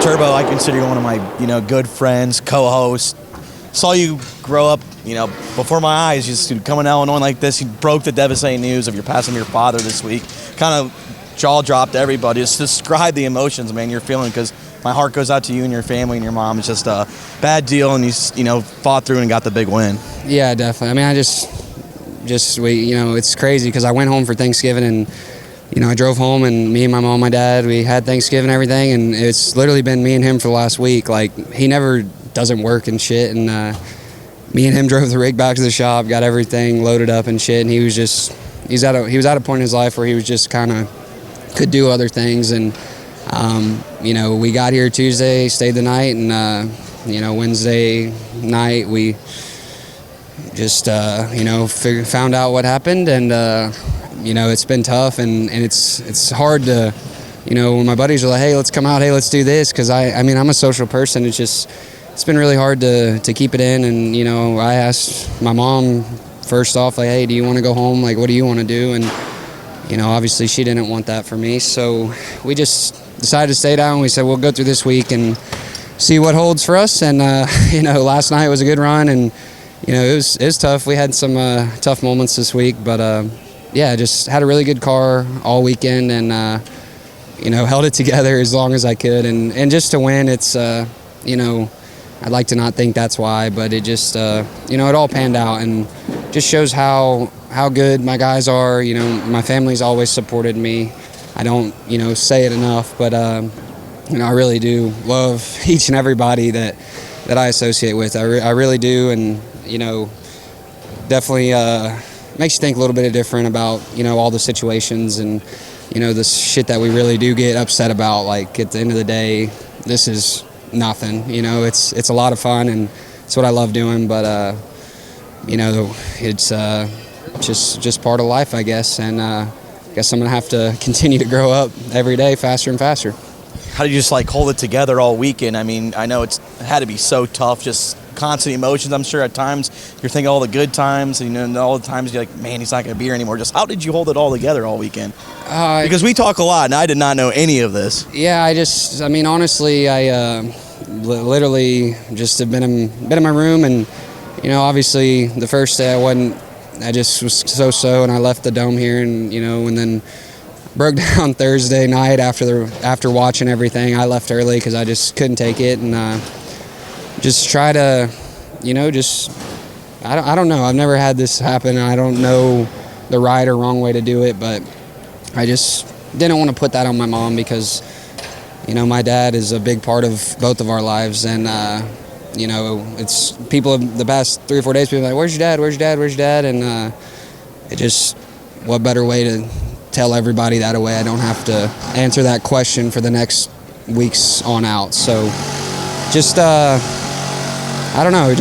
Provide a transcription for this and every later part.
Turbo, I consider you one of my, good friends, co-hosts. Saw you grow up, before my eyes, just coming to Illinois like this. You broke the devastating news of your passing your father this week. Kind of jaw dropped everybody. Just describe the emotions, man, you're feeling, because my heart goes out to you and your family and your mom. It's just a bad deal, and you fought through and got the big win. Yeah, definitely. I mean, it's crazy because I went home for Thanksgiving and, I drove home and me and my mom, my dad, we had Thanksgiving and everything, and it's literally been me and him for the last week. Like, he never doesn't work and shit, and me and him drove the rig back to the shop, got everything loaded up and shit, and he was at a point in his life where he was just kind of could do other things, and we got here Tuesday, stayed the night, and Wednesday night we just found out what happened, and it's been tough, and it's hard to, when my buddies are like, hey, let's come out, hey, let's do this, because I'm a social person. It's been really hard to keep it in, and I asked my mom first off, like, hey, do you want to go home? Like, what do you want to do? And obviously she didn't want that for me, so we just decided to stay down. We said we'll go through this week and see what holds for us, and last night was a good run, and it was tough. We had some tough moments this week, but just had a really good car all weekend, and held it together as long as I could, and just to win, it's I'd like to not think that's why, but it just it all panned out, and just shows how good my guys are. My family's always supported me. I don't say it enough, but I really do love each and everybody that I associate with. I really do, and definitely makes you think a little bit different about all the situations, and the shit that we really do get upset about. Like, at the end of the day, this is nothing. It's a lot of fun, and it's what I love doing, but it's just part of life, I guess, and I guess I'm gonna have to continue to grow up every day faster and faster. How do you just hold it together all weekend? I mean, I know it had to be so tough, just constant emotions. I'm sure at times you're thinking all the good times, and all the times you're like, man, he's not going to be here anymore. Just how did you hold it all together all weekend? Because we talk a lot, and I did not know any of this. Yeah, honestly, I literally just have been in my room, and obviously the first day I just was so, and I left the dome here, and and then broke down Thursday night after watching everything. I left early because I just couldn't take it, and just try to, I don't know. I've never had this happen. I don't know the right or wrong way to do it, but I just didn't want to put that on my mom, because, my dad is a big part of both of our lives, and, it's people of the past 3 or 4 days, people are like, where's your dad? Where's your dad? Where's your dad? And what better way to tell everybody that away? I don't have to answer that question for the next weeks on out. So just, I don't know,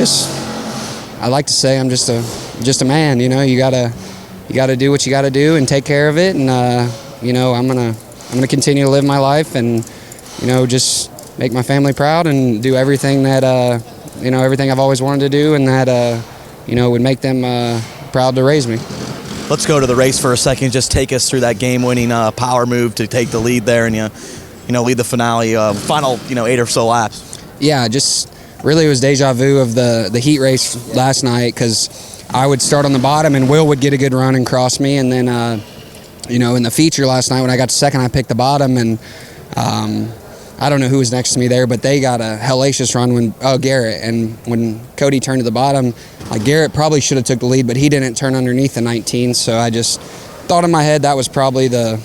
I like to say I'm just a man, you gotta do what you gotta do and take care of it, and I'm gonna continue to live my life, and just make my family proud, and do everything that everything I've always wanted to do, and that would make them proud to raise me. Let's go to the race for a second. Just take us through that game-winning power move to take the lead there, and lead the finale, final 8 or so laps. Yeah, just really it was deja vu of the heat race last night, because I would start on the bottom and Will would get a good run and cross me, and then in the feature last night when I got to second, I picked the bottom, and I don't know who was next to me there, but they got a hellacious run Garrett, and when Cody turned to the bottom, Garrett probably should have took the lead, but he didn't turn underneath the 19, so I just thought in my head that was probably the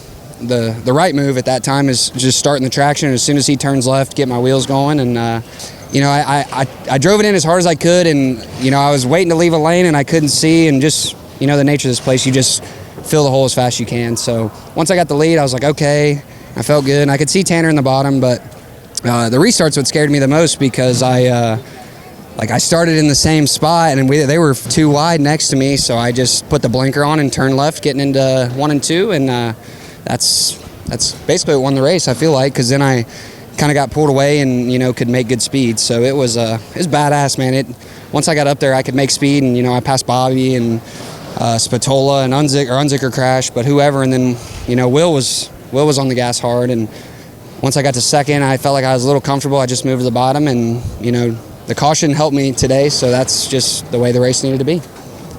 right move at that time, is just starting the traction, and as soon as he turns left, get my wheels going, and I drove it in as hard as I could, and I was waiting to leave a lane, and I couldn't see, and just the nature of this place, you just fill the hole as fast as you can. So once I got the lead, I was like, okay, I felt good, and I could see Tanner in the bottom, but the restart's what scared me the most, because I started in the same spot, and they were too wide next to me, so I just put the blinker on and turned left, getting into 1 and 2, and that's basically what won the race, I feel like, because then I kind of got pulled away and could make good speed. So it was badass, man. Once I got up there, I could make speed, and I passed Bobby and Spatola and Unzicker crashed, but whoever, and then Will was on the gas hard, and once I got to second, I felt like I was a little comfortable. I just moved to the bottom, and the caution helped me today, so that's just the way the race needed to be.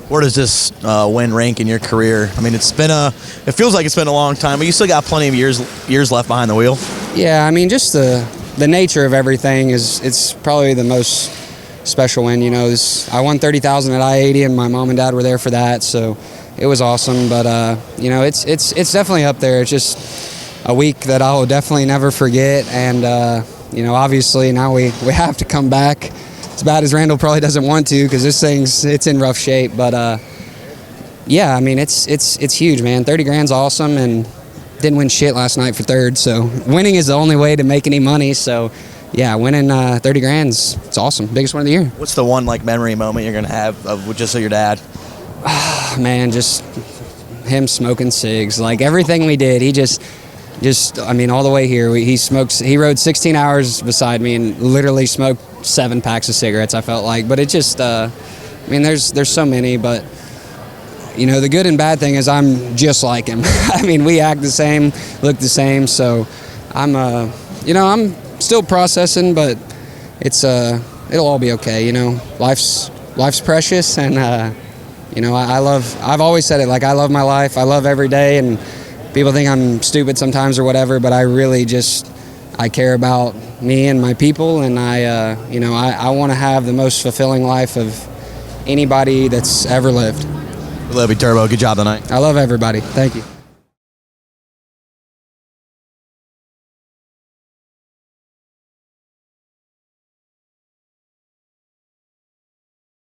Where does this win rank in your career? I mean, it feels like it's been a long time, but you still got plenty of years left behind the wheel. Yeah, I mean, just the nature of everything it's probably the most special win. I won $30,000 at I-80, and my mom and dad were there for that, so it was awesome. But it's definitely up there. It's just a week that I will definitely never forget, and obviously now we have to come back. As bad as Randall probably doesn't want to, because this it's in rough shape. But yeah, I mean it's huge, man. 30 grand's awesome, and didn't win shit last night for third. So winning is the only way to make any money. So yeah, winning 30 grand's it's awesome. Biggest win of the year. What's the one memory moment you're gonna have of just your dad? Man, just him smoking cigs. Like everything we did, he just I mean, all the way here, he rode 16 hours beside me and literally smoked 7 packs of cigarettes, I felt like. But it just, I mean, there's so many, but, the good and bad thing is I'm just like him. I mean, we act the same, look the same, so I'm, I'm still processing, but it'll all be okay, Life's precious, and, I've always said it, like, I love my life, I love every day, and people think I'm stupid sometimes or whatever, but I really I care about me and my people, and I want to have the most fulfilling life of anybody that's ever lived. We love you, Turbo. Good job tonight. I love everybody. Thank you.